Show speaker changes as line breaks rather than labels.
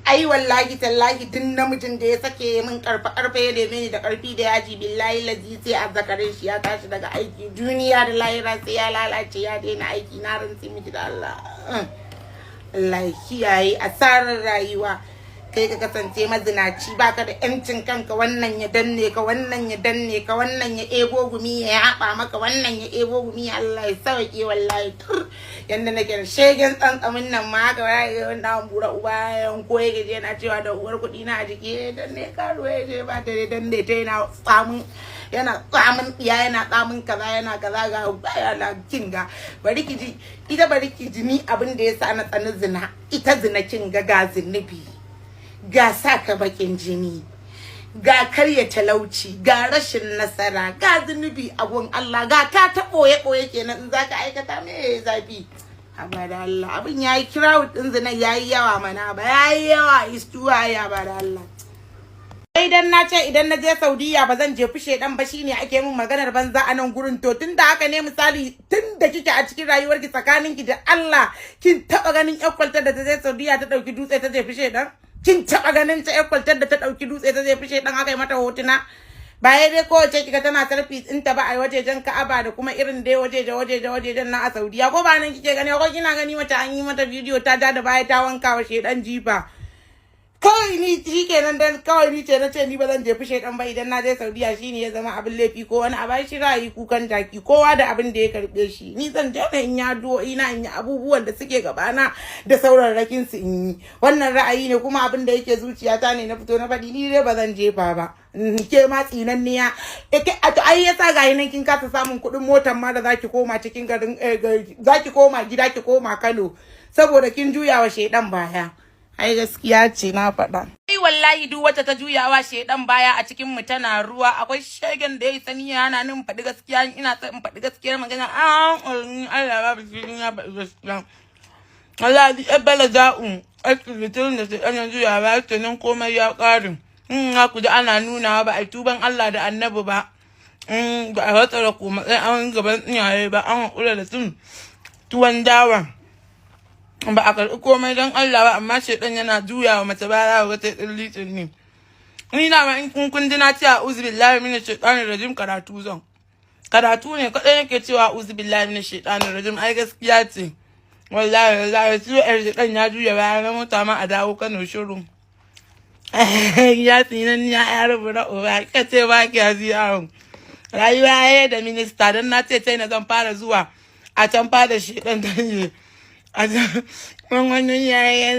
ai wallahi tallahi tun namijin da ya sake min karfe ya dame ni da karfi da yaji billahi lazi sai azzakarin shi ya tashi daga aiki duniya da lahira sai ya lalace ya daina aiki na rantsi miki da Allah Allah kiyaye asarar rayuwa kai ka kasance mazinaci baka da yancin kanka wannan ya danne ka wannan ya danne ka wannan ya ego gumi ya haɓa maka wannan ya ego gumi Allah ya sauke wallahi yanda nake da shegen tsantsamin nan ma haka wai wanda an bura uba yan ko yake je na cewa da uwar kuɗi na a jiki danne karo ya je ba ta danne ta yana tsamin yana tsamin kaza yana kaza ga yana kinga bari ki ji bari ki ji ni abin da yasa na tsani zina ita zina kinga ga zinubi ga saka bakin jini ga karya talauci ga rashin nasara ga zunubi abun Allah ga ka ta boye kenan in zaka aikata me zafi abada Allah abin yayi crowd din zina yayi yawa mana ba yayi yawa istuwa ya bada Allah idan na ce idan na je Saudiya ba zan je fushe dan ba shine ake min maganar banza a nan gurin to tunda haka ne misali tunda kike a cikin rayuwarki tsakaninki da Allah kin taba ganin yar kwaltar da ta je Saudiya ta dauki dutse ta je fushe dan kin taba ganin ta yar kwaltar da ta dauki dutse ta je fushe dan aka yi mata hotuna ba dai kowace kika tana tarfi tsinta ba a wajejen Ka'aba da kuma irin dai wajejen na a Saudiya ko ba nan kike gani ko kina gani mata an yi mata bidiyo ta da baya ta wanka wa shedan jifa kawai ni shikenan dan kawai ni ce nace ni ba zan je fushe dan ba idan na je Saudiya shine ya zama abin laifi ko wani a bashi ra'ayi kukan taki kowa da abin da ya karbe shi ni zan je in ya addu'o'i na in yi abubuwan da suke gabana da saurarrakin su in yi wannan ra'ayi ne kuma abin da yake zuciyata ne na fito na faɗi ni dai ba zan jefa ba ke ma tsinanniya to ai yasa ga nan kin kasa samun kuɗin motar ma da zaki koma cikin garin zaki koma gida ki koma Kano saboda kin juya wa shedan baya ai gaskiya ce na faɗa. Ai wallahi duk wata ta juyawa shedan baya a cikin mu tana ruwa akwai shegen da yayi sani yana nan faɗi gaskiya ina son in faɗi gaskiyar magana Allah ba bisin ya faɗi gaskiya. Allah ya bala da'u asibitin da shedan juyawa ce nan komai ya ƙare. Ku da ana nuna ba a tuban Allah da Annabi ba. Ba a watsara ko matsayin an gaban iyaye ba an hakura da sun tuwon dawa. Ba a karɓi komai don Allah ba amma shedan yana juya wa mace baya wata tsirlitin ne ni na ma in kun ji na ce a'udhu billahi minash shaitanir rajim karatu ne kadai yake cewa a'udhu billahi minash shaitanir rajim ai gaskiya ce wallahi su shedan ya juya baya na mota ma a dawo Kano shiru ya tsinan ya rubuta uba kace ba ki yaron rayuwa yayin da minista dan na ce sai na zan fara zuwa a can fada shedan dan a wannan yaya